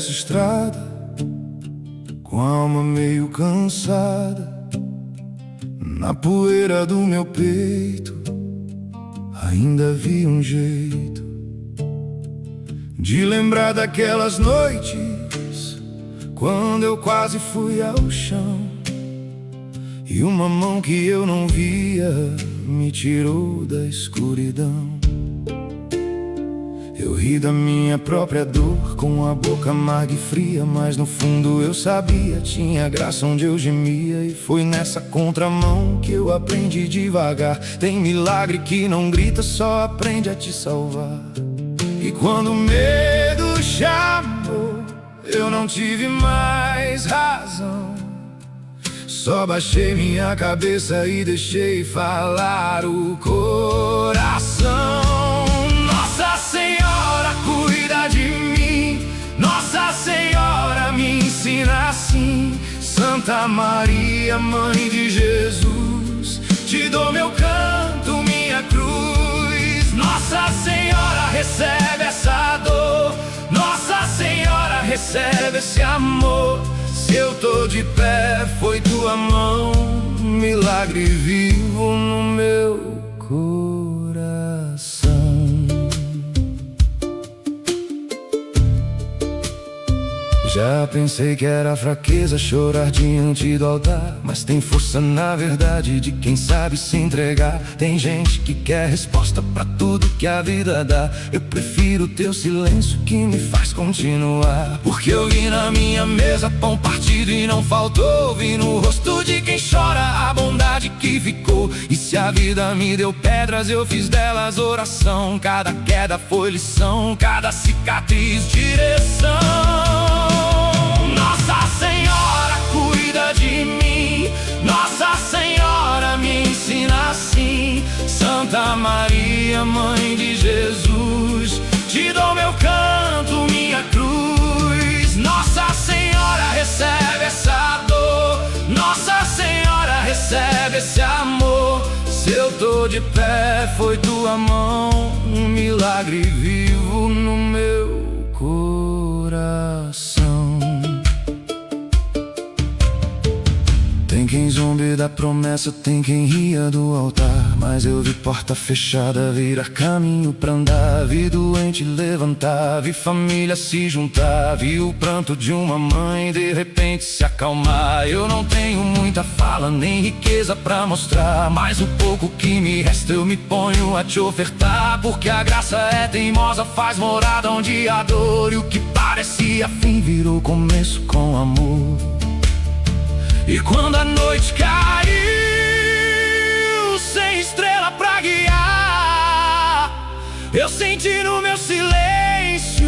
dessa estrada, com a alma meio cansada, na poeira do meu peito ainda havia um jeito de lembrar daquelas noites quando eu quase fui ao chão e uma mão que eu não via me tirou da escuridão. Eu ri da minha própria dor com a boca amarga e fria, mas no fundo eu sabia, tinha graça onde eu gemia. E foi nessa contramão que eu aprendi devagar. Tem milagre que não grita, só aprende a te salvar. E quando o medo chamou, eu não tive mais razão. Só baixei minha cabeça e deixei falar o coração. Nossa Senhora, cuida de mim. Nossa Senhora, me ensina assim. Santa Maria, Mãe de Jesus, te dou meu canto, minha cruz. Nossa Senhora, recebe essa dor. Nossa Senhora, recebe esse amor. Se eu tô de pé, foi tua mão, milagre vivo no meu coração. Já pensei que era fraqueza chorar diante do altar, mas tem força na verdade de quem sabe se entregar. Tem gente que quer resposta pra tudo que a vida dá. Eu prefiro teu silêncio que me faz continuar. Porque eu vi na minha mesa pão partido e não faltou. Vi no rosto de quem chora a bondade que ficou. E se a vida me deu pedras, eu fiz delas oração. Cada queda foi lição, cada cicatriz direção. Nossa Senhora, cuida de mim. Nossa Senhora, me ensina assim. Santa Maria, Mãe de Jesus, te dou meu canto, minha cruz. Nossa Senhora, recebe essa dor. Nossa Senhora, recebe esse amor. Se eu tô de pé, foi tua mão, um milagre vivo no meu coração. Tem quem zombe da promessa, tem quem ria do altar, mas eu vi porta fechada virar caminho pra andar. Vi doente levantar, vi família se juntar, vi o pranto de uma mãe de repente se acalmar. Eu não tenho muita fala nem riqueza pra mostrar, mas o pouco que me resta eu me ponho a te ofertar. Porque a graça é teimosa, faz morada onde há dor, e o que parecia fim virou começo com amor. E quando a noite caiu, sem estrela pra guiar, eu senti no meu silêncio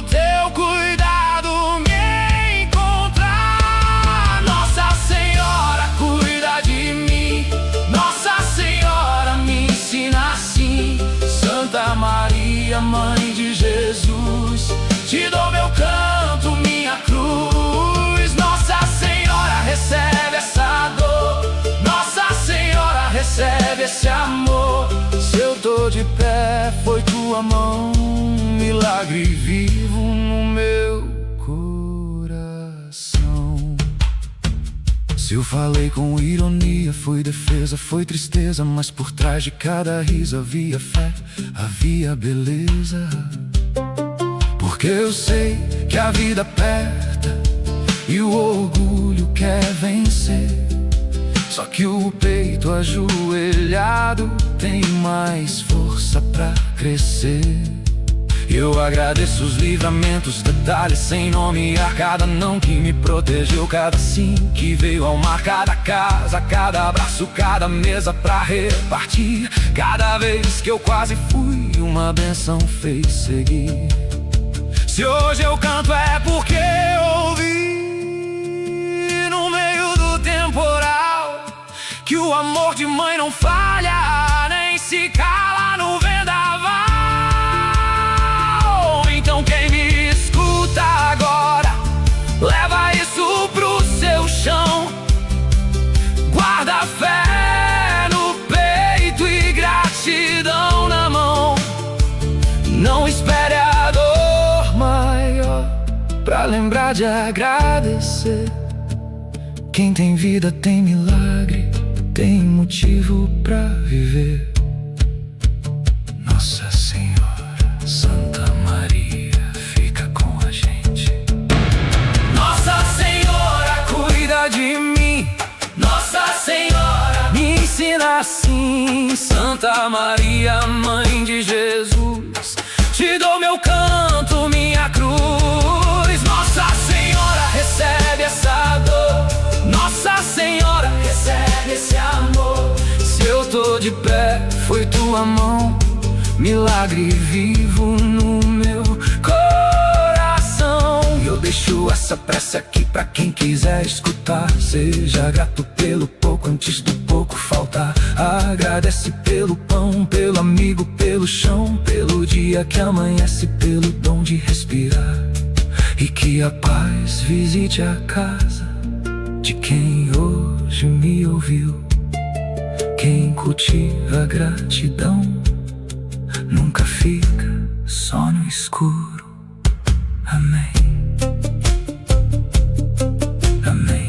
teu cuidado me encontrar. Nossa Senhora, cuida de mim. Nossa Senhora, me ensina assim. Santa Maria, Mãe de Jesus, te dou meu canto, minha cruz. Nossa Senhora, recebe essa dor. Nossa Senhora, recebe esse amor. Se eu tô de pé, foi tua mão, milagre vivo no meu coração. Se eu falei com ironia, foi defesa, foi tristeza, mas por trás de cada riso havia fé, havia beleza. Porque eu sei que a vida aperta e o orgulho quer vencer, só que o peito ajoelhado tem mais força pra crescer. Eu agradeço os livramentos, detalhes sem nomear, cada não que me protegeu, cada sim que veio ao mar, cada casa, cada abraço, cada mesa pra repartir. Cada vez que eu quase fui, uma benção fez seguir. Se hoje eu canto é porque ouvi no meio do temporal que o amor de mãe não falha, nem se cala no vendaval. Então quem me escuta agora, leva isso pro seu chão. Guarda a fé no peito e gratidão na mão. Não espere a dor maior pra de agradecer. Quem tem vida tem milagre, tem motivo pra viver. Nossa Senhora, Santa Maria, fica com a gente. Nossa Senhora, cuida de mim. Nossa Senhora, me ensina assim. Santa Maria, Mãe de Jesus, te dou meu canto, minha cruz. Nossa Senhora, recebe essa dor. Nossa Senhora, recebe esse amor. Se eu tô de pé, foi tua mão, milagre vivo no meu coração. E eu deixo essa prece aqui pra quem quiser escutar. Seja grato pelo pouco antes do pouco faltar. Agradece pelo pão, pelo amigo, pelo chão, pelo dia que amanhece, pelo dom de respirar. E que a paz visite a casa de quem hoje me ouviu. Quem cultiva a gratidão nunca fica só no escuro. Amém. Amém.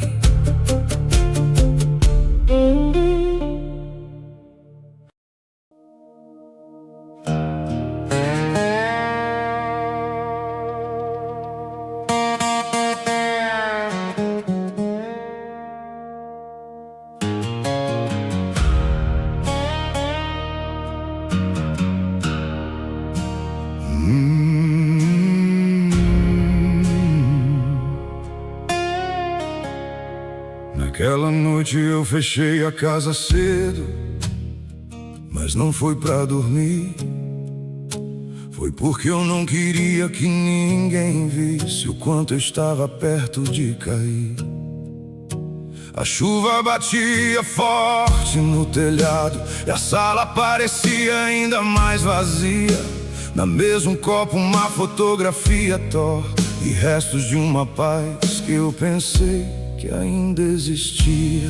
Naquela noite eu fechei a casa cedo, mas não foi pra dormir. Foi porque eu não queria que ninguém visse o quanto eu estava perto de cair. A chuva batia forte no telhado e a sala parecia ainda mais vazia. Na mesa um copo, uma fotografia torta e restos de uma paz que eu pensei que ainda existia.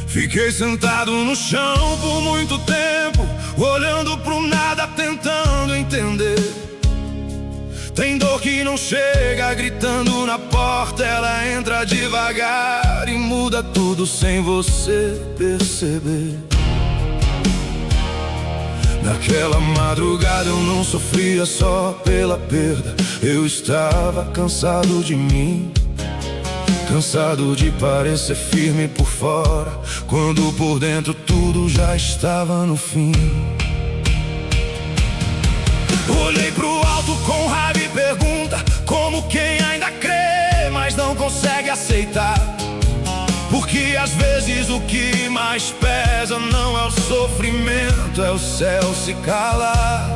Fiquei sentado no chão por muito tempo, olhando pro nada, tentando entender. Tem dor que não chega, gritando na porta, ela entra devagar e muda tudo sem você perceber. Naquela madrugada eu não sofria só pela perda, eu estava cansado de mim. Cansado de parecer firme por fora, quando por dentro tudo já estava no fim. Olhei pro alto com raiva e pergunta, como quem ainda crê, mas não consegue aceitar. Porque às vezes o que mais pesa não é o sofrimento, é o céu se calar.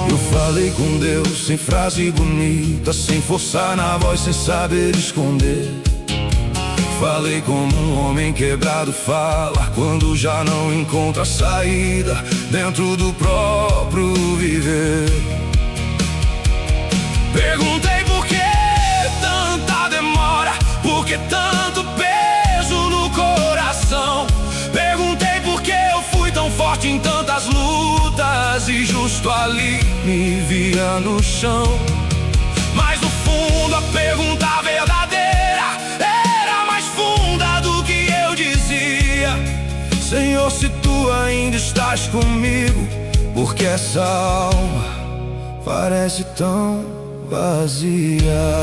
Eu falei com Deus sem frase bonita, sem forçar na voz, sem saber esconder. Falei como um homem quebrado fala, quando já não encontra saída dentro do próprio viver. Perguntei por que tanta demora, por que tanto peso no coração. Perguntei por que eu fui tão forte em tantas lutas e justo ali me via no chão. Mas no fundo a pergunta verdadeira era mais funda do que eu dizia. Senhor, se tu ainda estás comigo, porque essa alma parece tão vazia.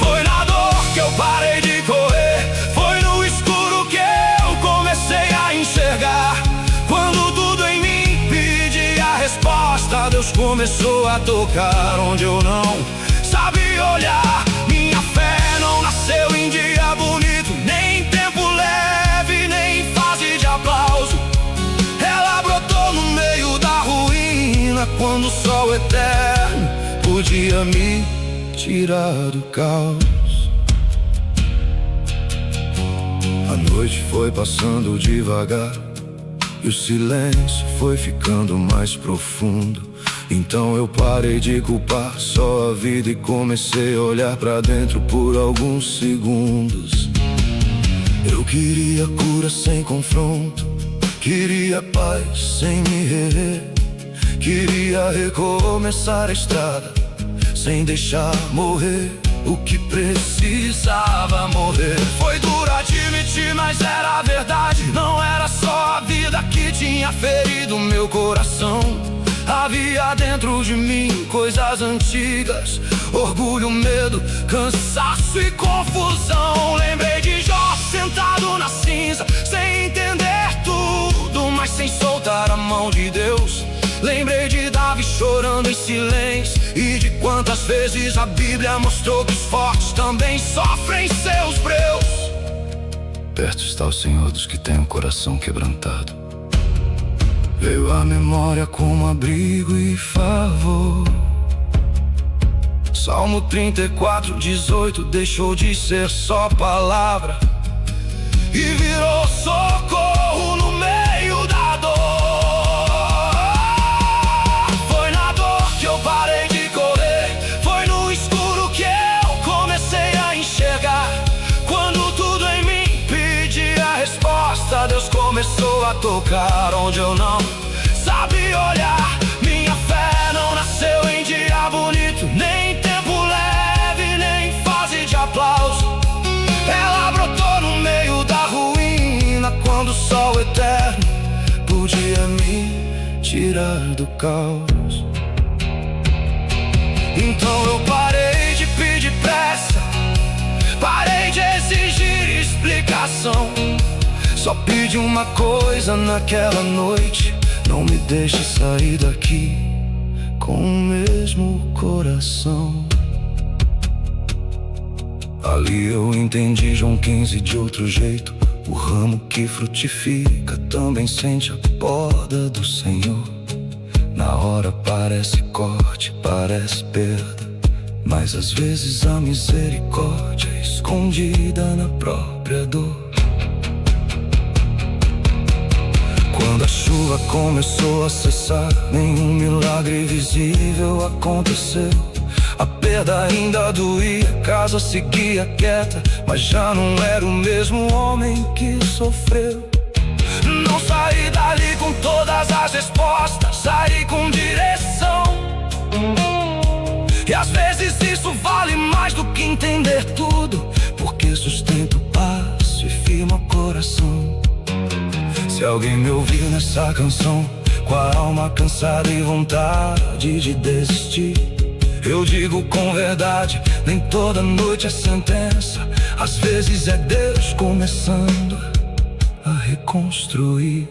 Foi na dor que eu parei de correr, foi no escuro que eu comecei a enxergar. Quando tudo em mim pedia resposta, Deus começou a tocar onde eu não sabia olhar. Minha fé não nasceu em dia bonito, nem em tempo leve, nem em fase de aplauso. Ela brotou no meio da ruína, quando o sol eterno podia me tirar do caos. A noite foi passando devagar e o silêncio foi ficando mais profundo. Então eu parei de culpar só a vida e comecei a olhar pra dentro por alguns segundos. Eu queria cura sem confronto, queria paz sem me rever. Queria recomeçar a estrada sem deixar morrer o que precisava morrer. Foi duro admitir, mas era a verdade. Não era só a vida que tinha ferido meu coração. Havia dentro de mim coisas antigas: orgulho, medo, cansaço e confusão. Lembrei de Jó sentado na cinza, sem entender tudo, mas sem soltar a mão de Deus. Lembrei de Davi chorando em silêncio, e de quantas vezes a Bíblia mostrou que os fortes também sofrem seus breus. Perto está o Senhor dos que têm o coração quebrantado. Veio à memória como abrigo e favor. Salmo 34:18 deixou de ser só palavra e virou socorro no meio da dor. Foi na dor que eu parei de correr, foi no escuro que eu comecei a enxergar. Quando tudo em mim pedia resposta, Deus começou a tocar onde eu não sabia olhar. Minha fé não nasceu em dia bonito, nem tempo leve, nem fase de aplauso. Ela brotou no meio da ruína, quando o sol eterno podia me tirar do caos. Então eu parei de pedir pressa, parei de exigir explicação. Só pedi uma coisa naquela noite: não me deixe sair daqui com o mesmo coração. Ali eu entendi João 15 de outro jeito: o ramo que frutifica também sente a poda do Senhor. Na hora parece corte, parece perda, mas às vezes a misericórdia é escondida na própria dor. Quando a chuva começou a cessar, nenhum milagre visível aconteceu. A perda ainda doía, a casa seguia quieta, mas já não era o mesmo homem que sofreu. Não saí dali com todas as respostas, saí com direção. E às vezes isso vale mais do que entender tudo, porque sustenta o passo e firma o coração. Se alguém me ouvir nessa canção, com a alma cansada e vontade de desistir, eu digo com verdade: nem toda noite é sentença. Às vezes é Deus começando a reconstruir.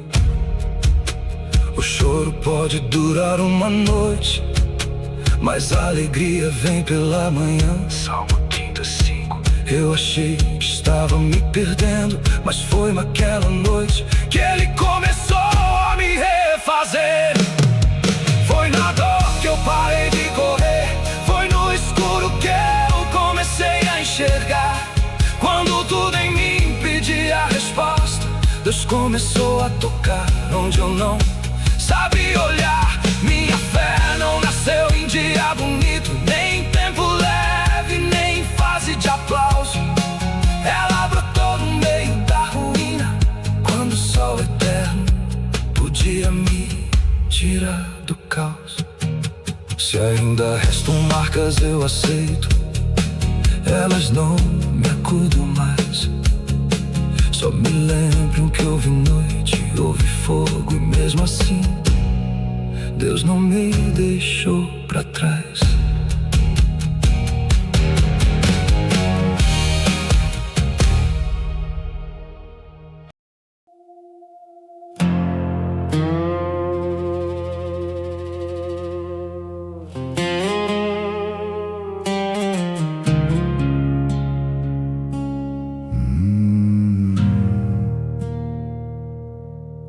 O choro pode durar uma noite, mas a alegria vem pela manhã. Salmo 35. Eu achei que estava me perdendo, mas foi naquela noite que Ele começou a me refazer. Foi na dor que eu parei de correr, foi no escuro que eu comecei a enxergar. Quando tudo em mim pedia resposta, Deus começou a tocar onde eu não sabia olhar. Minha fé não nasceu em dia bonito, nem tempo leve, nem fase de aplauso. Ela brotou no meio da ruína, quando o sol eterno podia me tirar do caos. Se ainda restam marcas eu aceito, elas não me acudam mais. Só me lembram que houve noite, houve fogo, e mesmo assim Deus não me deixou pra trás.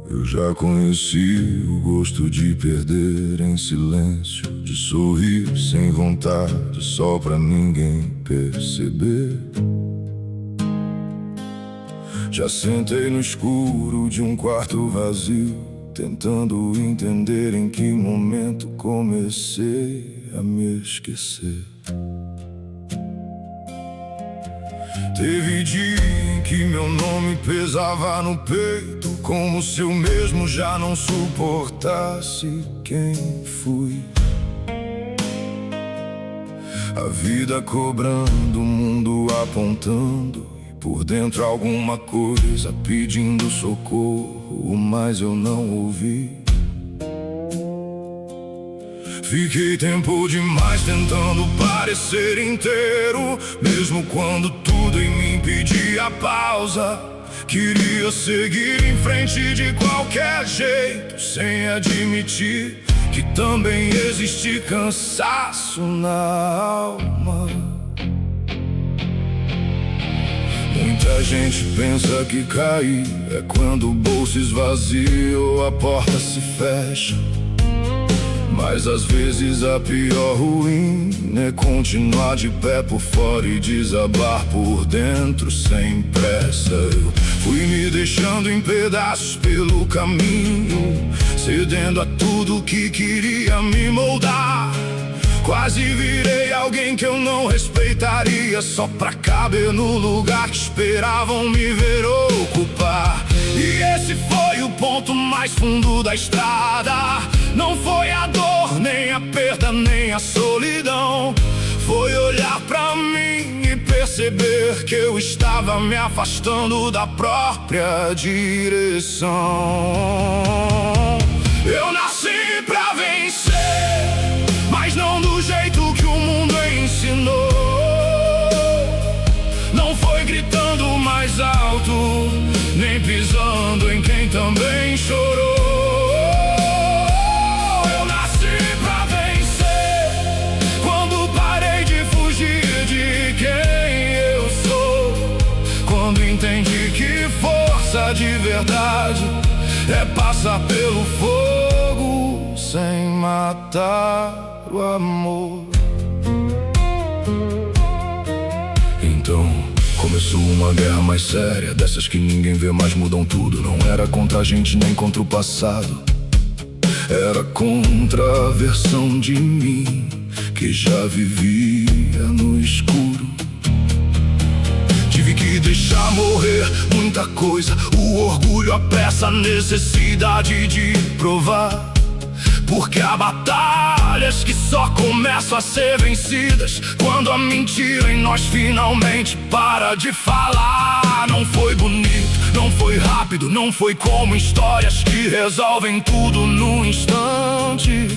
Eu já conheci o gosto de perder em silêncio, de sorrir sem vontade, só pra ninguém perceber. Já sentei no escuro de um quarto vazio, tentando entender em que momento comecei a me esquecer. Teve dia em que meu nome pesava no peito, como se eu mesmo já não suportasse quem fui. A vida cobrando, o mundo apontando, e por dentro alguma coisa pedindo socorro, mas eu não ouvi. Fiquei tempo demais tentando parecer inteiro, mesmo quando tudo em mim pedia pausa. Queria seguir em frente de qualquer jeito, sem admitir que também existe cansaço na alma. Muita gente pensa que cair é quando o bolso esvazia ou a porta se fecha, mas às vezes a pior ruína é continuar de pé por fora e desabar por dentro sem pressa. Eu fui me deixando em pedaços pelo caminho, cedendo a tudo que queria me moldar. Quase virei alguém que eu não respeitaria, só pra caber no lugar que esperavam me ver ocupar. E esse foi o ponto mais fundo da estrada. Não foi a dor, nem a perda, nem a solidão. Foi olhar pra mim e perceber que eu estava me afastando da própria direção. Eu nasci pra vencer, mas não do jeito que o mundo ensinou. Não foi gritando mais alto, nem pisando em quem também chorou. Eu nasci pra vencer, quando parei de fugir de quem eu sou. Quando entendi que força de verdade é passar pelo fogo sem matar o amor. Então começou uma guerra mais séria, dessas que ninguém vê mas mudam tudo. Não era contra a gente nem contra o passado, era contra a versão de mim que já vivia no escuro. Tive que deixar morrer muita coisa, o orgulho, a pressa, a necessidade de provar. Porque há batalhas que só começam a ser vencidas quando a mentira em nós finalmente para de falar. Não foi bonito, não foi rápido, não foi como histórias que resolvem tudo num instante.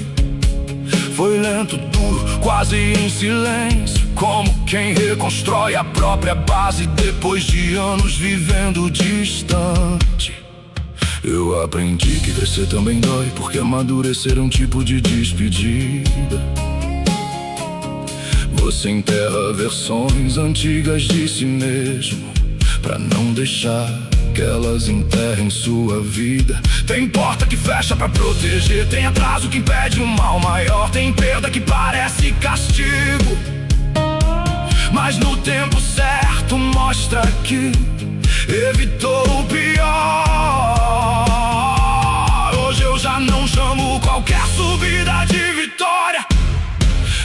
Foi lento, duro, quase em silêncio, como quem reconstrói a própria base depois de anos vivendo distante. Eu aprendi que crescer também dói, porque amadurecer é um tipo de despedida. Você enterra versões antigas de si mesmo, pra não deixar que elas enterrem sua vida. Tem porta que fecha pra proteger, tem atraso que impede um mal maior, tem perda que parece castigo, mas no tempo certo mostra que evitou o pior. Hoje eu já não chamo qualquer subida de vitória,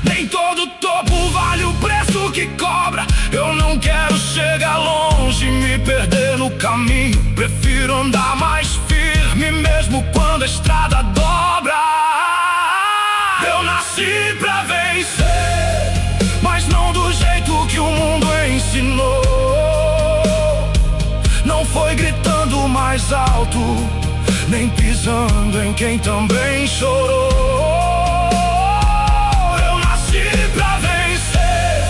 nem todo topo vale o preço que cobra. Eu não quero chegar longe e me perder no caminho, prefiro andar mais firme mesmo quando a estrada dobra. Eu nasci pra vencer, mas não do jeito que o mundo ensinou. Não foi gritando mais alto, nem pisando em quem também chorou. Eu nasci pra vencer,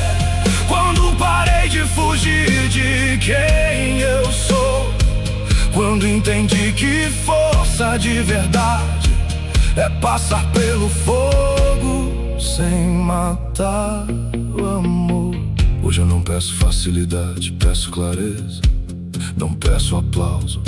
quando parei de fugir de quem eu sou. Quando entendi que força de verdade é passar pelo fogo sem matar o amor. Hoje eu não peço facilidade, peço clareza. Não peço aplauso,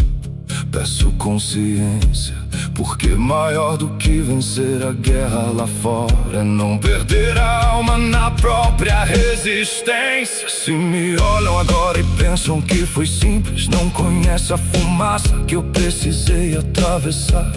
peço consciência. Porque maior do que vencer a guerra lá fora é não perder a alma na própria resistência. Se me olham agora e pensam que foi simples, não conhecem a fumaça que eu precisei atravessar.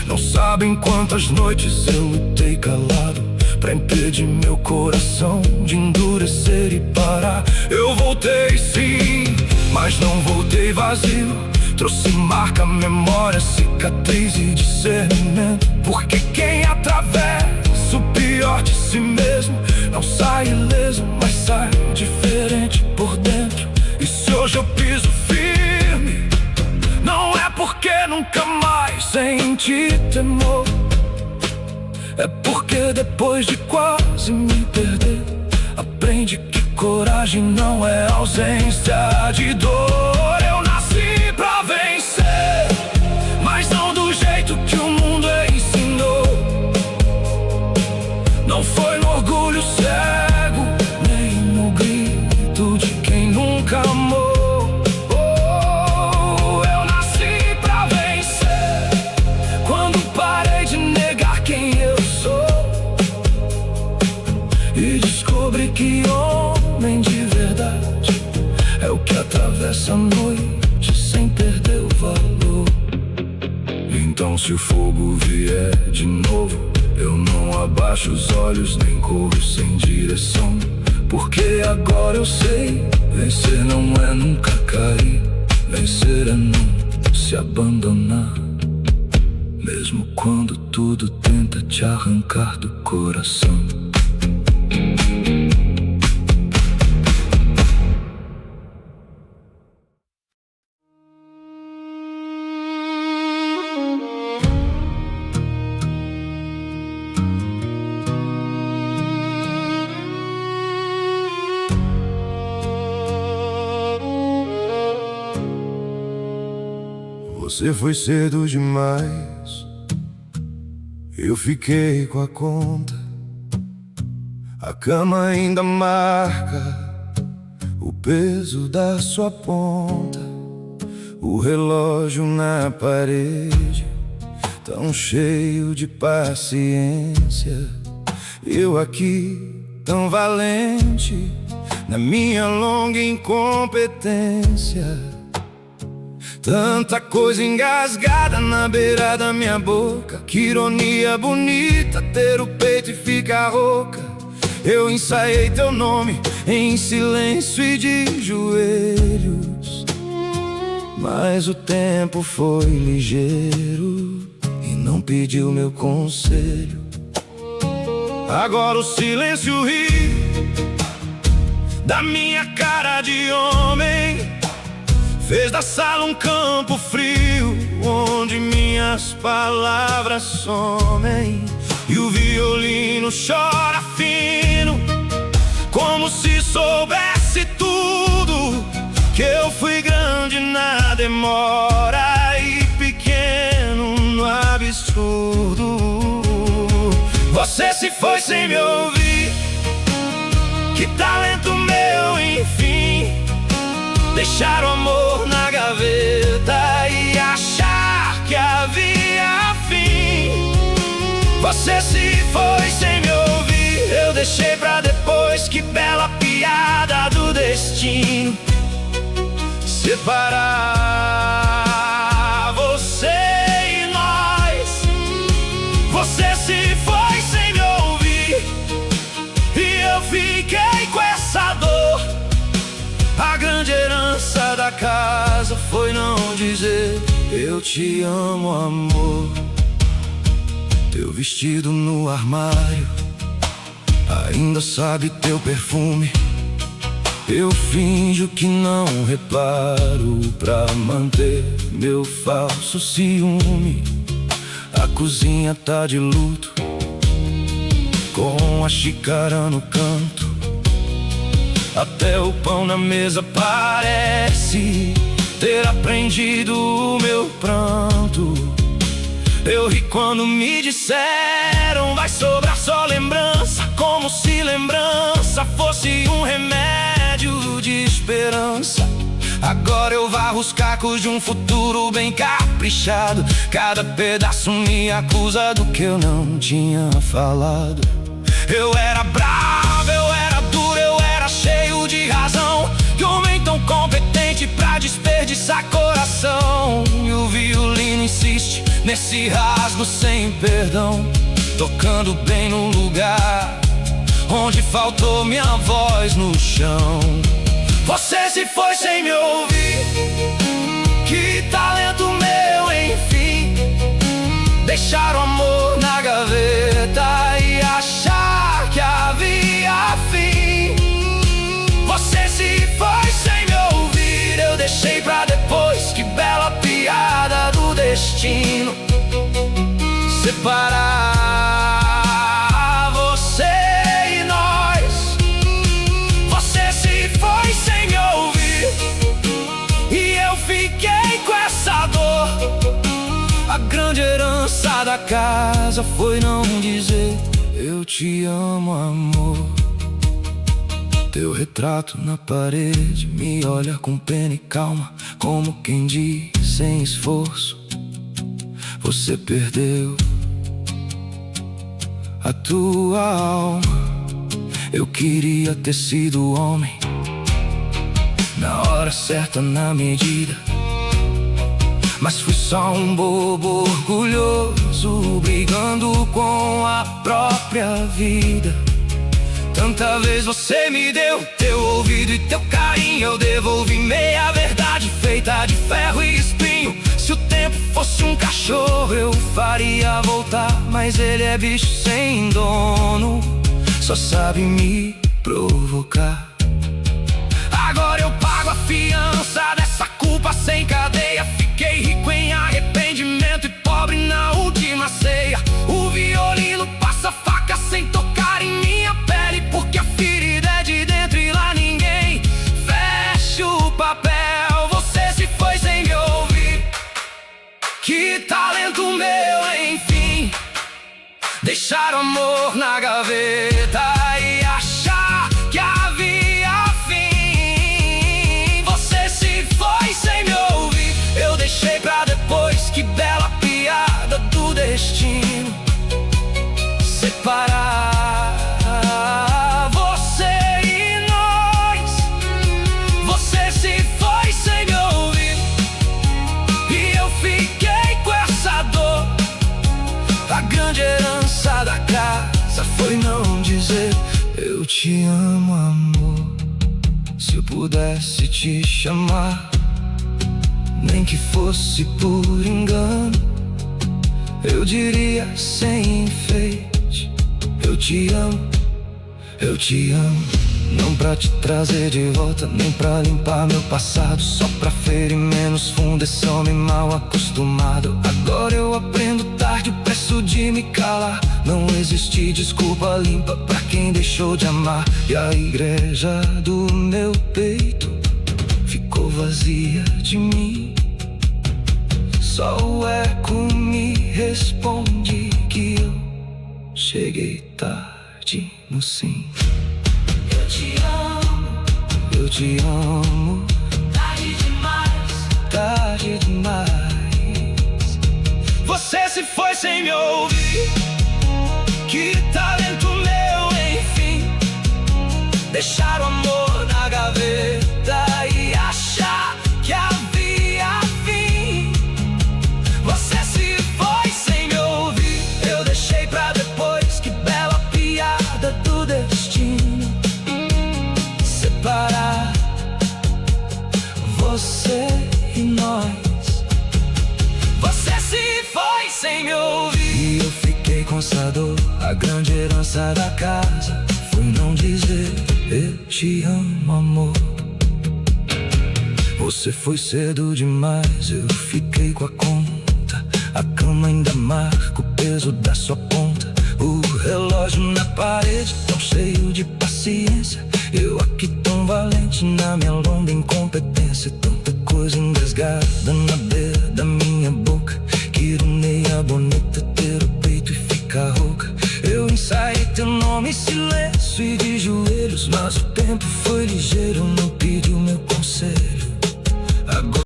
Não sabem quantas noites eu lutei calado pra impedir meu coração de endurecer e parar. Eu voltei sim, mas não voltei vazio. Trouxe marca, memória, cicatriz e discernimento. Porque quem atravessa o pior pior de si mesmo. Não sai ileso, mas sai diferente por dentro. E se hoje eu piso firme, não é porque nunca mais senti temor. É porque depois de quase me perder, aprende que coragem não é ausência de dor. Eu nasci pra vencer, mas não do jeito que o mundo ensinou. Não foi no orgulho cego, nem no grito de quem nunca amou. Eu nasci pra vencer, quando parei de negar quem eu sou e descobri que homem de verdade é o que atravessa a noite sem perder o valor. Então se o fogo vier de novo, eu não abaixo os olhos nem corro sem direção. Porque agora eu sei, vencer não é nunca cair. Vencer é não se abandonar, mesmo quando tudo tenta te arrancar do coração. Você foi cedo demais, eu fiquei com a conta. A cama ainda marca o peso da sua ponta. O relógio na parede, tão cheio de paciência. Eu aqui, tão valente, na minha longa incompetência. Tanta coisa engasgada na beira da minha boca. Que ironia bonita ter o peito e ficar rouca. Eu ensaiei teu nome em silêncio e de joelhos, mas o tempo foi ligeiro e não pediu meu conselho. Agora o silêncio ri da minha cara de homem. Fez da sala um campo frio, onde minhas palavras somem. E o violino chora fino, como se soubesse tudo. Que eu fui grande na demora e pequeno no absurdo. Você se foi sem me ouvir, que talento meu, enfim. Deixar o amor na gaveta e achar que havia fim. Você se foi sem me ouvir, eu deixei pra depois. Que bela piada do destino, separar você e nós. Você se foi sem me ouvir e eu fiquei com essa dor. A grande herança da casa foi não dizer eu te amo, amor. Teu vestido no armário ainda sabe teu perfume. Eu finjo que não reparo pra manter meu falso ciúme. A cozinha tá de luto, com a xícara no canto. Até o pão na mesa parece ter aprendido o meu pranto. Eu ri quando me disseram vai sobrar só lembrança, como se lembrança fosse um remédio de esperança. Agora eu varro os cacos de um futuro bem caprichado. Cada pedaço me acusa do que eu não tinha falado. Eu era bravo, eu era duro, eu era cheio de razão. Que homem tão competente pra desperdiçar coração. E o violino insiste nesse rasgo sem perdão, tocando bem no lugar onde faltou minha voz no chão. Você se foi sem me ouvir, que talento meu, enfim. Deixar o amor na gaveta e achar da casa foi não dizer eu te amo, amor. Teu retrato na parede me olha com pena e calma, como quem diz sem esforço: você perdeu a tua alma. Eu queria ter sido homem, na hora certa, na medida, mas fui só um bobo orgulhoso, brigando com a própria vida. Tanta vez você me deu teu ouvido e teu carinho, eu devolvi meia verdade feita de ferro e espinho. Se o tempo fosse um cachorro eu faria voltar, mas ele é bicho sem dono, só sabe me provocar. Agora eu pago a fiança dessa culpa sem cadeia. Fiquei rico em arrependimento e pobre na última ceia. O violino passa faca sem tocar em minha pele, porque a ferida é de dentro e lá ninguém fecha o papel. Você se foi sem me ouvir. Que talento meu, enfim, deixar o amor na gaveta e achar que havia fim. Você se foi sem me ouvir, eu deixei pra depois. Que bela piada do destino separar você e nós. Você se foi sem me ouvir e eu fiquei com essa dor. A grande herança da casa foi não dizer eu te amo, amor. Se eu pudesse te chamar, nem que fosse por engano, eu diria sem enfeite: eu te amo, eu te amo. Não pra te trazer de volta, nem pra limpar meu passado, só pra ferir menos fundo esse homem mal acostumado. Agora eu aprendo tarde o preço de me calar. Não existe desculpa limpa pra quem deixou de amar. E a igreja do meu peito ficou vazia de mim. Só o eco me responde que eu cheguei tarde no sim. Eu te amo, eu te amo. Tarde demais, tarde demais. Você se foi sem me ouvir. Que talento meu, enfim, deixar o amor na gaveta e achar que havia fim. Você se foi sem me ouvir, eu deixei pra depois. Que bela piada do destino separar você e nós. Você se foi sem me ouvir e eu fiquei com essa dor. A grande herança da casa foi não dizer eu te amo, amor. Você foi cedo demais, eu fiquei com a conta. A cama ainda marca o peso da sua ponta. O relógio na parede tão cheio de paciência. Eu aqui tão valente na minha longa incompetência. Tanta coisa engasgada na beira da minha boca. Que ironia bonita ter o peito e ficar rouca. Eu ensaiei teu nome em silêncio e de joelhos, mas o tempo foi ligeiro, não pediu meu conselho. Agora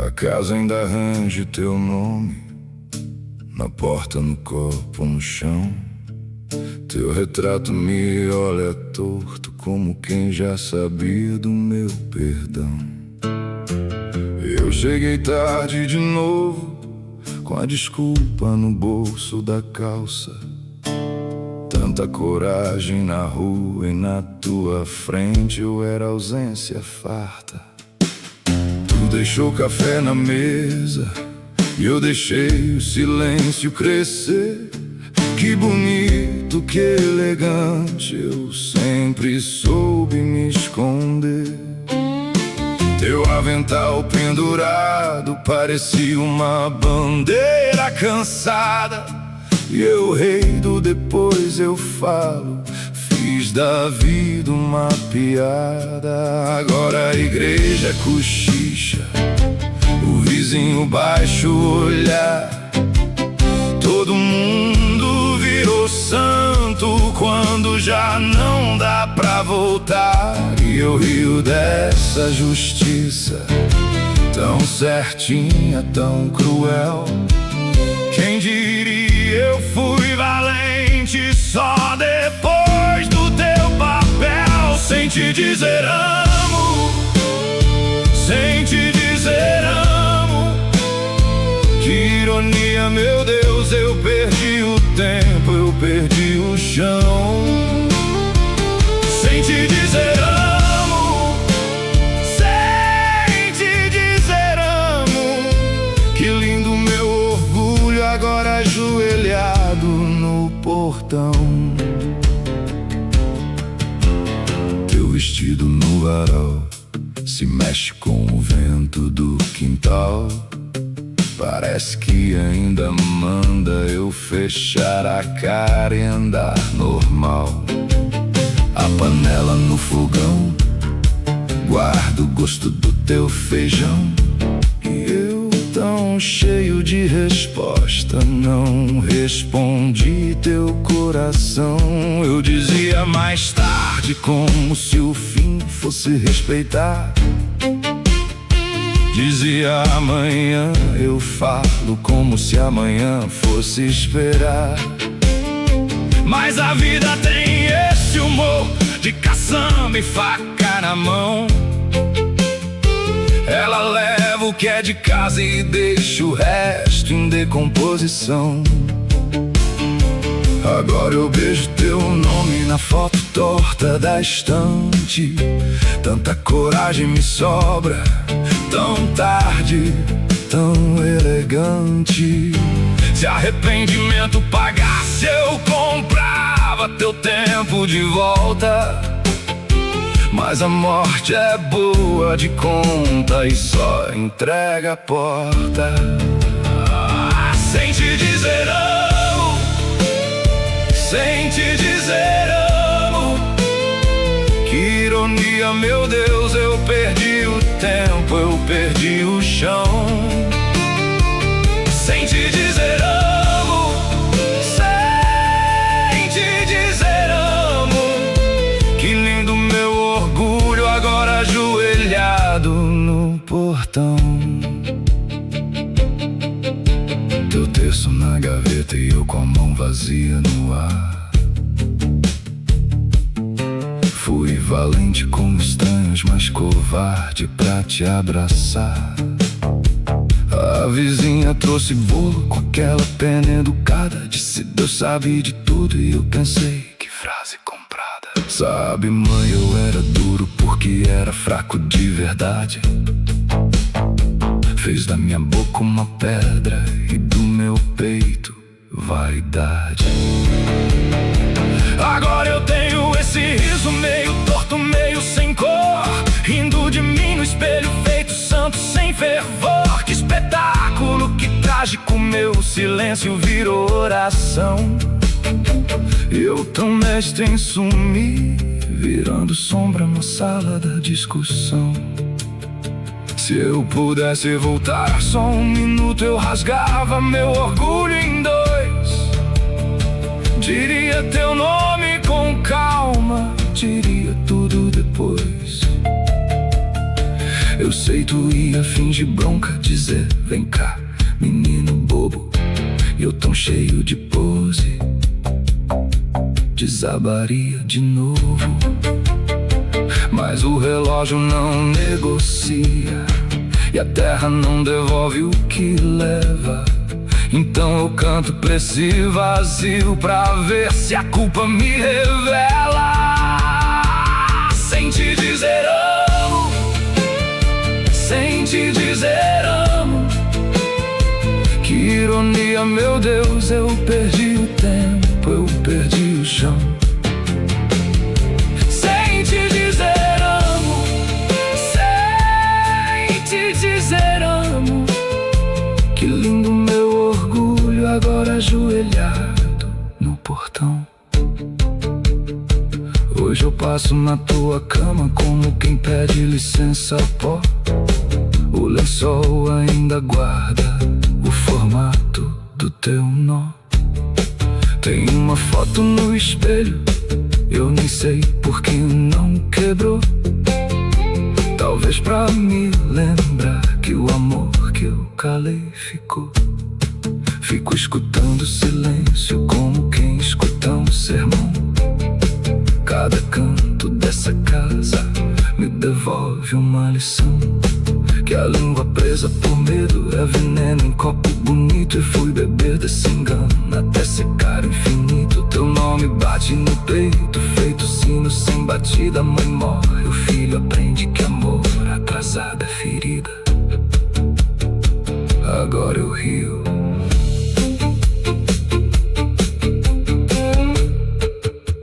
a casa ainda arranja teu nome na porta, no copo, no chão. Teu retrato me olha torto, como quem já sabia do meu perdão. Eu cheguei tarde de novo, com a desculpa no bolso da calça. Tanta coragem na rua e na tua frente eu era ausência farta. Tu deixou café na mesa e eu deixei o silêncio crescer. Que bonito, que elegante, eu sempre soube me esconder. Teu avental pendurado parecia uma bandeira cansada, E eu, rei do depois, eu falo, fiz da vida uma piada. Agora a igreja é cochicha, o vizinho baixo olhar. Todo mundo virou santo quando já não dá pra voltar. E eu rio dessa justiça tão certinha, tão cruel. Quem diria eu fui valente só depois do teu papel. Sem te dizer amo, sem te dizer amo. Que ironia, meu Deus, eu perdi o tempo, eu perdi o chão. Sem te dizer amo, sem te dizer amo. Que lindo meu orgulho agora ajoelhado no portão. Teu vestido no varal se mexe com o vento do quintal. Parece que ainda manda eu fechar a cara e andar normal. A panela no fogão guarda o gosto do teu feijão. E eu, tão cheio de resposta, não respondi teu coração. Eu dizia mais tarde, como se o fim fosse respeitar. Dizia amanhã, eu falo como se amanhã fosse esperar. Mas a vida tem esse humor de caçamba e faca na mão. Ela leva o que é de casa e deixa o resto em decomposição. Agora eu beijo teu nome na foto torta da estante. Tanta coragem me sobra, tão tarde, tão elegante. Se arrependimento pagasse, eu comprava teu tempo de volta. Mas a morte é boa de conta e só entrega a porta. Sem te dizer amo, sem te dizer amo. Que ironia, meu Deus, eu perdi o tempo, eu perdi o chão. Sem te dizer amo, sem te dizer amo. Que lindo meu orgulho agora ajoelhado no portão. Teu terço na gaveta e eu com a mão vazia no ar. Fui valente com estranhos, mas covarde pra te abraçar. A vizinha trouxe bolo com aquela pena educada. Disse Deus sabe de tudo e eu pensei, que frase comprada. Sabe mãe, eu era duro porque era fraco de verdade. Fez da minha boca uma pedra e do meu peito vaidade. Agora eu tenho esse riso meio torto, meio sem cor, rindo de mim no espelho feito santo sem fervor. Que espetáculo, que trágico, meu silêncio virou oração. Eu tão mestre em sumir, virando sombra na sala da discussão. Se eu pudesse voltar só um minuto, eu rasgava meu orgulho em dois. Diria teu nome com calma, diria tudo depois. Eu sei tu ia fingir bronca, dizer vem cá, menino bobo. E eu tão cheio de pose, desabaria de novo. Mas o relógio não negocia e a terra não devolve o que leva. Então eu canto pra esse vazio pra ver se a culpa me revela. Sem te dizer amo, sem te dizer amo. Que ironia, meu Deus, eu perdi o tempo, eu perdi o chão. Sem te dizer amo, sem te dizer amo. Que lindo meu orgulho agora ajoelhado passo na tua cama como quem pede licença ao pó. O lençol ainda guarda o formato do teu nó. Tem uma foto no espelho, eu nem sei por que não quebrou. Talvez pra me lembrar que o amor que eu calei ficou. Fico escutando o silêncio como quem escuta um sermão. Cada canto dessa casa me devolve uma lição. Que a língua presa por medo é veneno em copo bonito. E fui beber desse engano até secar o infinito. Teu nome bate no peito, feito sino sem batida. Mãe morre, o filho aprende que amor atrasado é ferida. Agora eu rio.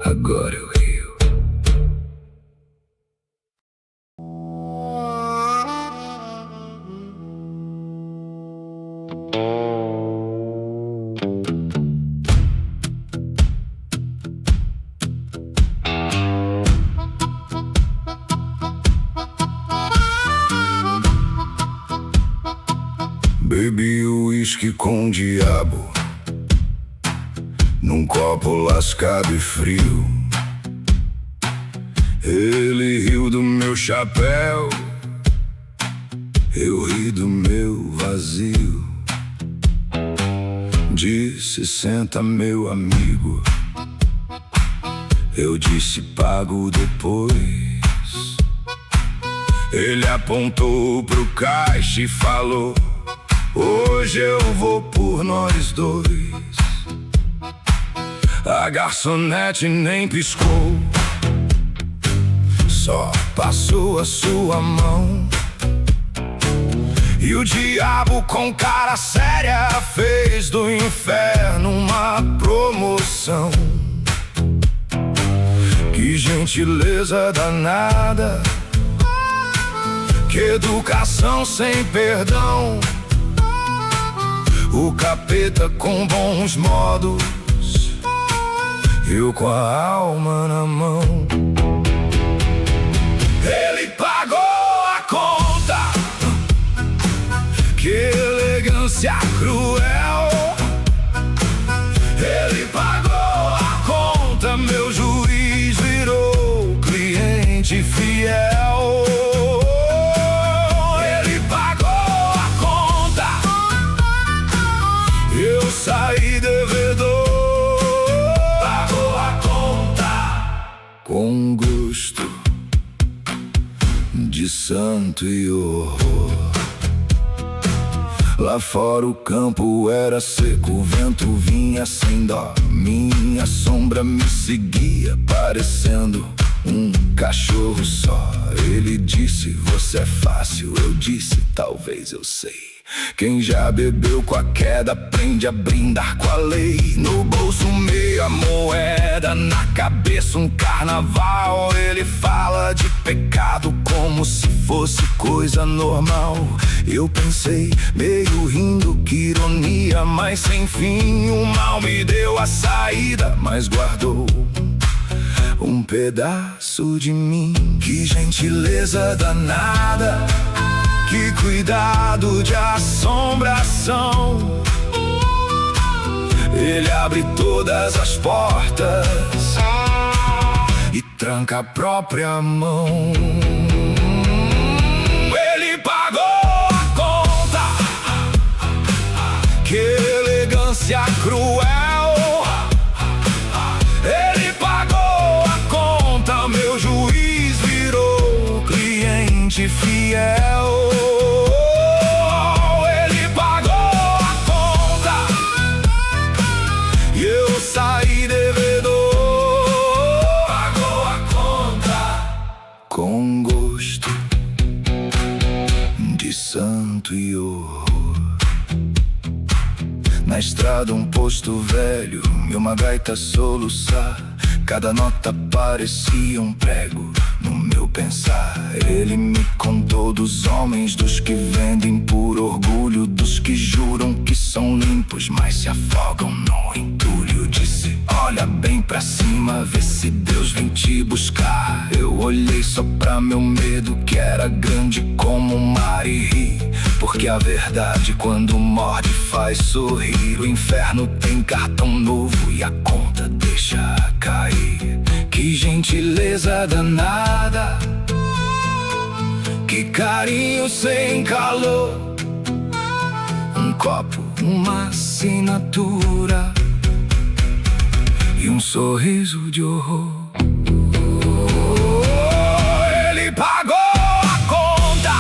Agora eu rio. Bebi uísque com o diabo num copo lascado e frio. Ele riu do meu chapéu, eu ri do meu vazio. Disse: senta, meu amigo. Eu disse: pago depois. Ele apontou pro caixa e falou: hoje eu vou por nós dois. A garçonete nem piscou, só passou a sua mão. E o diabo com cara séria fez do inferno uma promoção. Que gentileza danada, que educação sem perdão. O capeta com bons modos, eu com a alma na mão. Ele pagou a conta, que elegância cruel. Ele pagou a conta, meu juiz virou cliente fiel. Ele pagou a conta, eu saí devedor. Pagou a conta com gosto de santo e horror. Lá fora o campo era seco, o vento vinha sem dó. Minha sombra me seguia, parecendo um cachorro só. Ele disse: você é fácil. Eu disse: talvez eu sei. Quem já bebeu com a queda aprende a brindar com a lei. No bolso meia moeda, na cabeça um carnaval. Ele fala de pecado como se fosse coisa normal. Eu pensei, meio rindo, que ironia, mas sem fim. O mal me deu a saída, mas guardou um pedaço de mim. Que gentileza danada, que cuidado de assombração. Ele abre todas as portas e tranca a própria mão. Ele pagou a conta, que elegância cruel. Ele pagou a conta, meu juiz virou cliente fiel. Ele pagou a conta e eu saí devedor. Pagou a conta com gosto de santo e horror. Na estrada um posto velho e uma gaita soluçar. Cada nota parecia um prego no meu pensar. Ele me contou dos homens, dos que vendem por orgulho, dos que juram que são limpos, mas se afogam no entulho. Disse: olha, olha bem pra cima, vê se Deus vem te buscar. Eu olhei só pra meu medo, que era grande como o mar, e ri, porque a verdade quando morde faz sorrir. O inferno tem cartão novo e a conta deixa cair. Que gentileza danada, que carinho sem calor. Um copo, uma assinatura e um sorriso de horror. Ele pagou a conta,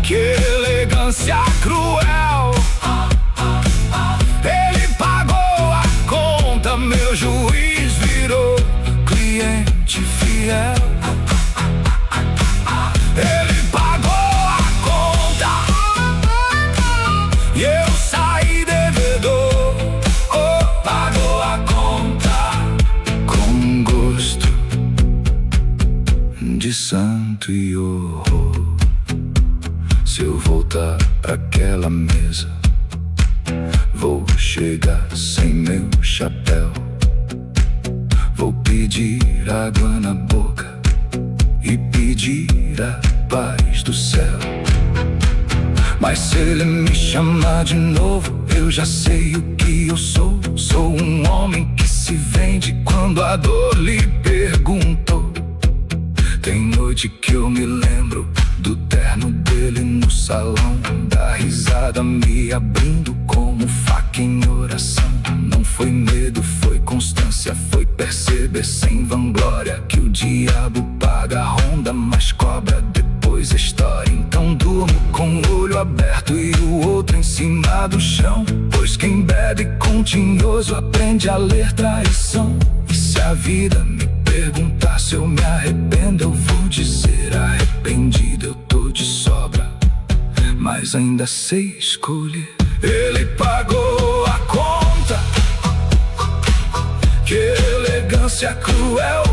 que elegância cruel. Ele pagou a conta, meu juiz virou cliente fiel. Ele pagou a conta e eu saí devedor. Oh, pagou a conta com gosto de santo e horror. Se eu voltar pra aquela mesa, vou chegar sem meu chapéu. Vou pedir água na boca e pedir a paz do céu. Mas se ele me chamar de novo, eu já sei o que eu sou. Sou um homem que se vende quando a dor lhe perguntou. Tem noite que eu me lembro do terno dele no salão, da risada me abrindo como faca em oração. Não foi medo, foi constância, foi perceber sem vanglória que o diabo paga a ronda, mas cobra depois a história. Então durmo com o olho aberto e o outro em cima do chão, pois quem bebe com tinhoso aprende a ler traição. E se a vida me perguntar se eu me arrependo, eu vou dizer arrependido, eu tô de sobra, mas ainda sei escolher. Ele pagou a conta, que elegância cruel.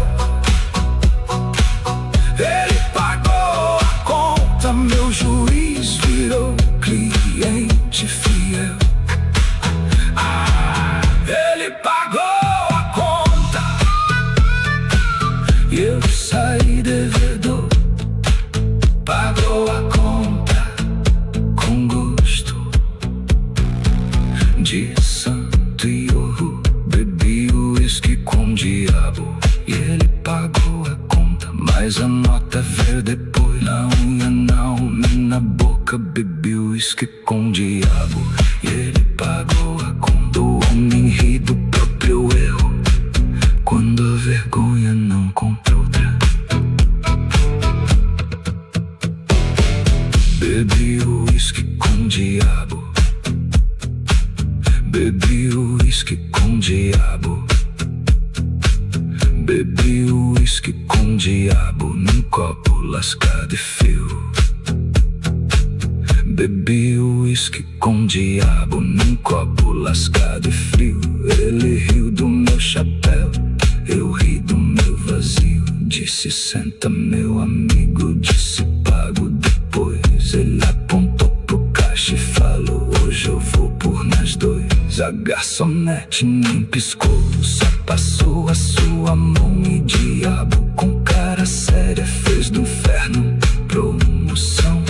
Ele pagou a conta, meu juiz virou cliente fiel. Ele pagou a conta e eu saí devedor. Pagou a conta com gosto de santo e horror. Bebi o uísque com o diabo e ele pagou a conta, mas a nota veio depois. Na unha, na alma e na boca. Bebi o uísque com o diabo e ele pagou a conta. O homem ri do próprio erro quando a vergonha não contra outra. Bebi o uísque com o diabo. Bebi o uísque com o diabo. Bebi o uísque com o diabo num copo lascado e frio. Bebi o uísque com o diabo num copo lascado e frio. Ele riu do meu chapéu, eu ri do meu vazio. Disse senta meu amigo, disse pago depois. Ele apontou pro caixa e falou hoje eu vou por nós dois. A garçonete nem piscou, só passou a sua mão. E diabo com cara séria fez do inferno promoção.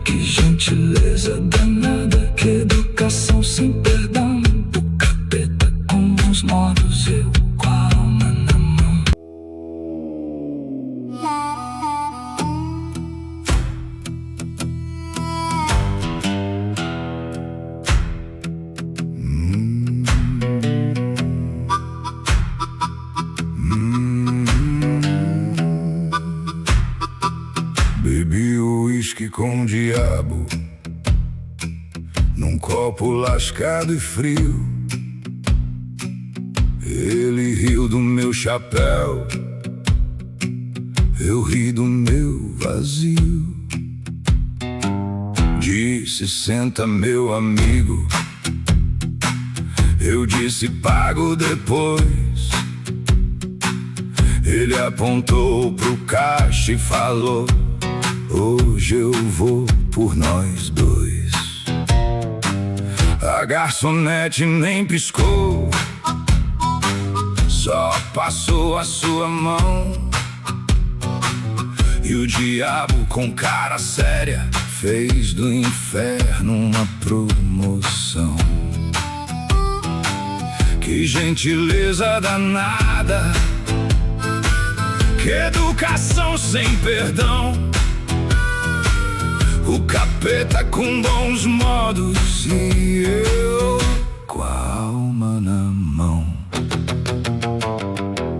Que gentileza danada, que educação sem perdão. O capeta com os modos, eu com a alma na mão. Bebi o uísque com o diabo num copo lascado e frio. Ele riu do meu chapéu, eu ri do meu vazio. Disse senta meu amigo, eu disse pago depois. Ele apontou pro caixa e falou hoje eu vou por nós dois. A garçonete nem piscou, só passou a sua mão. E o diabo com cara séria fez do inferno uma promoção. Que gentileza danada, que educação sem perdão. O capeta com bons modos e eu com a alma na mão.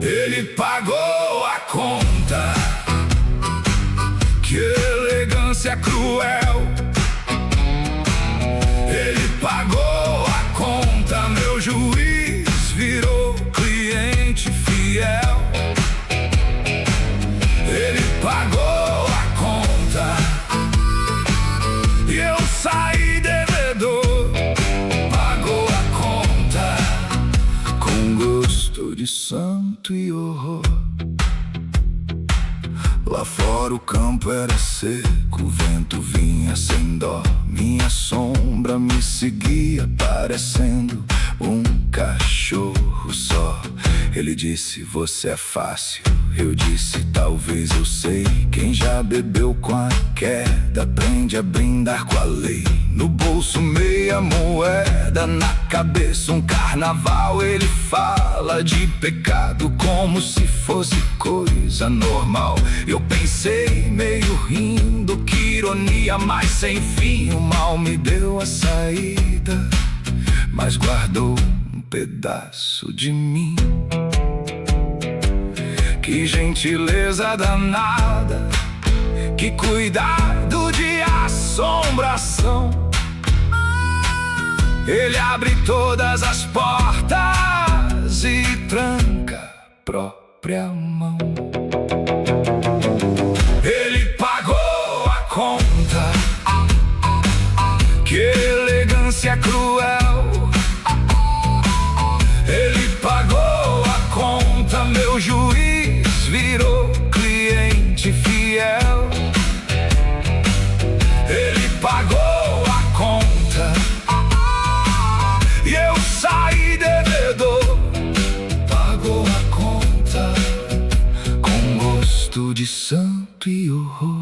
Ele pagou a conta, que elegância cruel. Ele pagou a conta, meu juiz virou cliente fiel. Ele pagou a conta e eu saí devedor. Pagou a conta com gosto de santo e horror. Lá fora o campo era seco, o vento vinha sem dó. Minha sombra me seguia parecendo um cachorro só. Ele disse, você é fácil. Eu disse, talvez eu sei. Quem já bebeu com a queda aprende a brindar com a lei. No bolso meia moeda, na cabeça um carnaval. Ele fala de pecado como se fosse coisa normal. Eu pensei meio rindo, que ironia, mas sem fim. O mal me deu a saída, mas guardou um pedaço de mim. Que gentileza danada, que cuidado de assombração. Ele abre todas as portas e tranca a própria mão. Ele pagou a conta, que elegância cruel. Ele pagou a conta, meu juiz virou cliente fiel. Ele pagou a conta e eu saí devedor. Pagou a conta com gosto de santo e horror.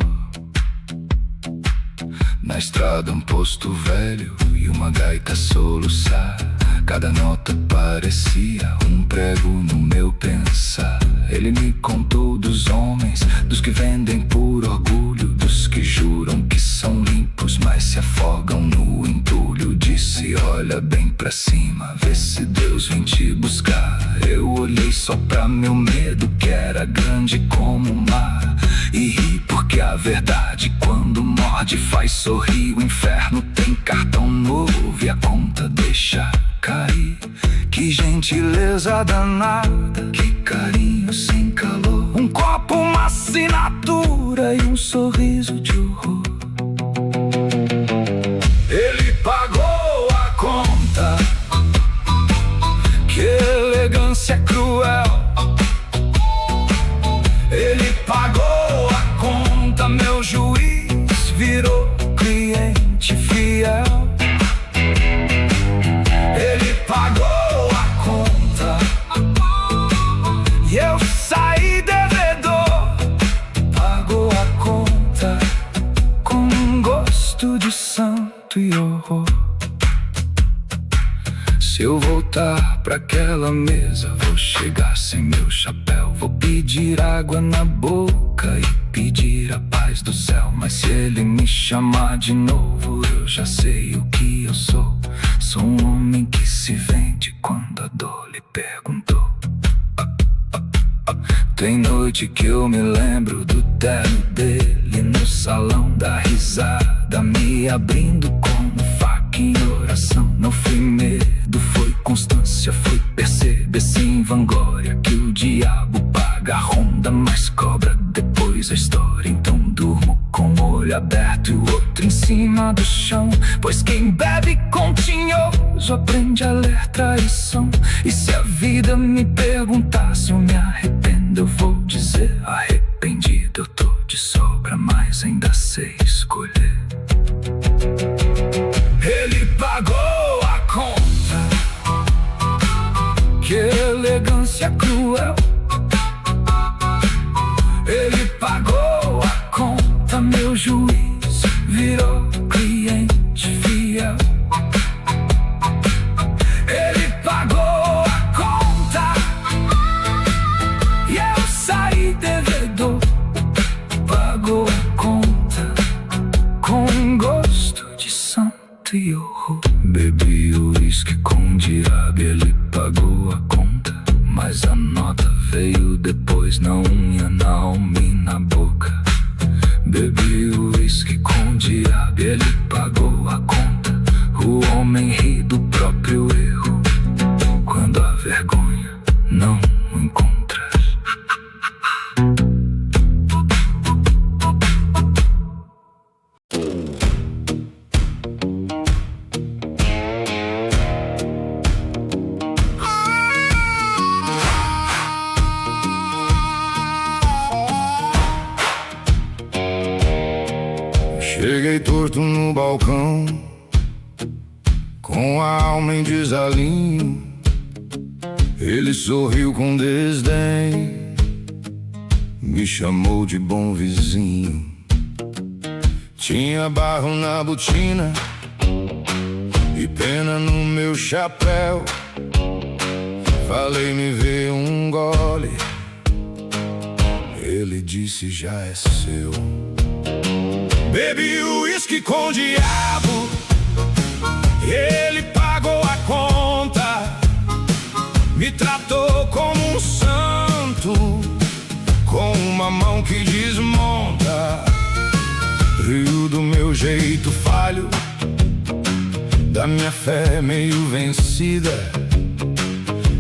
Na estrada um posto velho e uma gaita soluçar. Cada nota parecia um prego no meu pensar. Ele me contou dos homens, dos que vendem por orgulho, dos que juram que são limpos, mas se afogam no entulho. Disse, olha bem pra cima, vê se Deus vem te buscar. Eu olhei só pra meu medo, que era grande como o mar, e ri porque a verdade, quando morde, faz sorrir. O inferno tem cartão novo e a conta deixa cair. Que gentileza danada, que carinho sem calor. Um copo, uma assinatura e um sorriso de horror. Ele pagou a conta, que elegância cruel. Ele pagou a conta, meu juiz virou cliente fiel. Ele pagou a conta e eu saí devedor. Pagou a conta com gosto de santo e horror. Se eu voltar pra aquela mesa, vou chegar sem meu chapéu. Vou pedir água na boca e pedir a paz do céu. Mas se ele me chamar de novo, eu já sei o que eu sou. Sou um homem que se vende quando a dor lhe perguntou. Tem noite que eu me lembro do terno dele no salão, da risada me abrindo como faca em oração. Não foi medo, foi constância, foi perceber sem vanglória que o diabo paga a ronda, mas cobra depois a história. Então durmo com o olho aberto e o outro em cima do chão, pois quem bebe com tinhoso aprende a ler traição. E se a vida me perguntar se eu me arrependo, eu vou dizer arrependido. Eu tô de sobra, mas ainda sei escolher. Ele pagou a conta, que elegância cruel. juiz virou cliente fiel. Ele pagou a conta e eu saí devedor. Pagou a conta com gosto de santo e horror. Bebi o uísque com diabo, ele pagou a conta, mas a nota veio depois na unha, na alma e na boca. Bebi o uísque com diabo, ele pagou a conta. O homem ri do próprio erro quando a vergonha não o encontra. Cheguei torto no balcão, com a alma em desalinho. Ele sorriu com desdém, me chamou de bom vizinho. Tinha barro na botina e pena no meu chapéu. Falei, me vê um gole. Ele disse, já é seu. Bebi uísque com diabo, ele pagou a conta. Me tratou como um santo, com uma mão que desmonta. Riu do meu jeito falho, da minha fé meio vencida.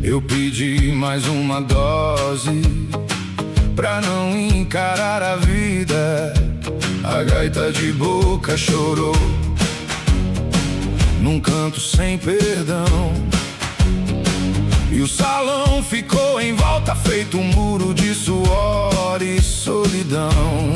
Eu pedi mais uma dose pra não encarar a vida. A gaita de boca chorou num canto sem perdão, e o salão ficou em volta feito um muro de suor e solidão.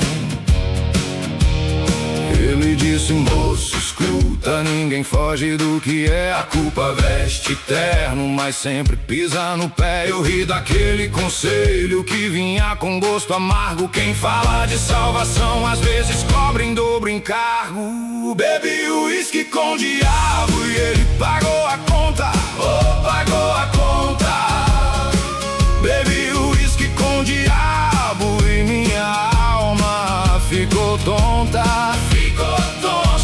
Ele disse, moço, escuta, ninguém foge do que é. A culpa veste terno, mas sempre pisa no pé. Eu ri daquele conselho que vinha com gosto amargo. Quem fala de salvação às vezes cobra em dobro encargo. Bebi uísque com diabo e ele pagou a conta. Oh, pagou a conta. Bebi uísque com diabo e minha alma ficou tonta.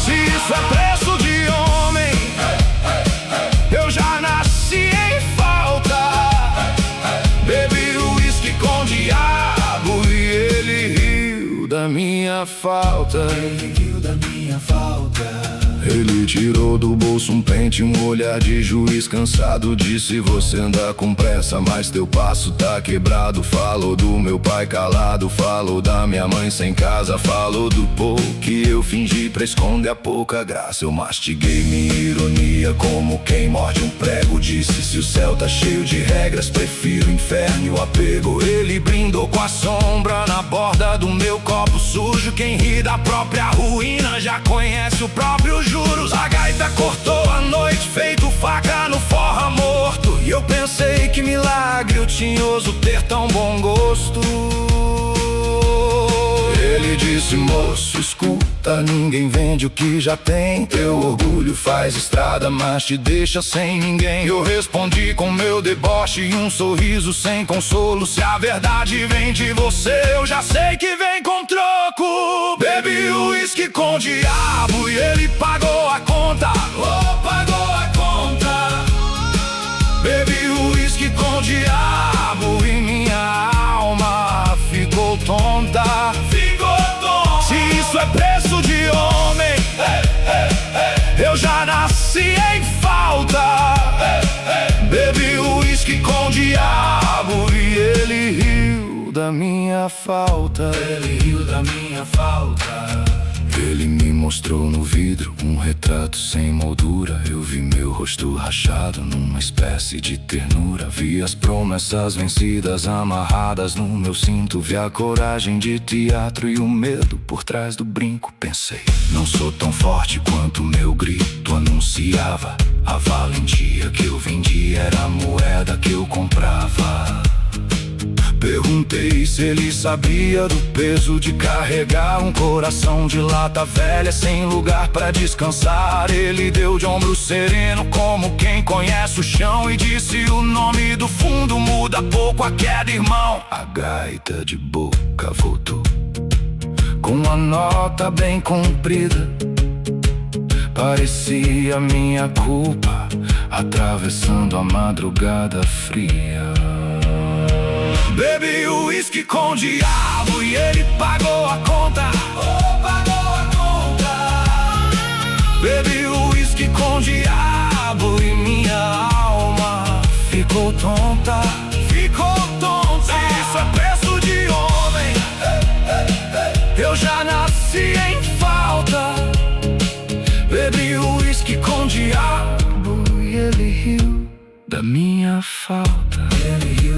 Se isso é preço de homem, eu já nasci em falta. Bebi uísque com diabo e ele riu da minha falta. Ele riu da minha falta. Ele tirou do bolso um pente, um olhar de juiz cansado. Disse, você anda com pressa, mas teu passo tá quebrado. Falou do meu pai calado, falou da minha mãe sem casa. Falou do pouco que eu fingi pra esconder a pouca graça. Eu mastiguei minha ironia como quem morde um prego. Disse, se o céu tá cheio de regras, prefiro o inferno e o apego. Ele brindou com a sombra na borda do meu copo sujo. Quem ri da própria ruína já conhece o próprio juros. A gaita cortou a noite feito faca no forra morto. E eu pensei, que milagre o tinhoso ter tão bom gosto. Ele disse, moço, escuta, ninguém vende o que já tem. Teu orgulho faz estrada, mas te deixa sem ninguém. Eu respondi com meu deboche e um sorriso sem consolo. Se a verdade vem de você, eu já sei que vem com troco. Bebi uísque com diabo e ele pagou a conta. Oh, pagou a conta. Bebi uísque com diabo e minha alma ficou tonta. Se isso é preço de homem, eu já nasci em falta. Bebi uísque com diabo e ele riu da minha falta. Ele riu da minha falta. Ele me mostrou no vidro um retrato sem moldura. Eu vi meu rosto rachado numa espécie de ternura. Vi as promessas vencidas amarradas no meu cinto. Vi a coragem de teatro e o medo por trás do brinco. Pensei, não sou tão forte quanto meu grito anunciava. A valentia que eu vendia era a moeda que eu comprava. Perguntei se ele sabia do peso de carregar um coração de lata velha sem lugar pra descansar. Ele deu de ombro sereno como quem conhece o chão e disse: o nome do fundo muda pouco a queda, irmão. A gaita de boca voltou com uma nota bem comprida. Parecia minha culpa atravessando a madrugada fria. Bebi uísque com o diabo e ele pagou a conta. Pagou a conta. Bebi uísque com o diabo e minha alma ficou tonta. Ficou tonta. Isso é preço de homem. Eu já nasci em falta. Bebi uísque com o diabo e ele riu da minha falta. Ele riu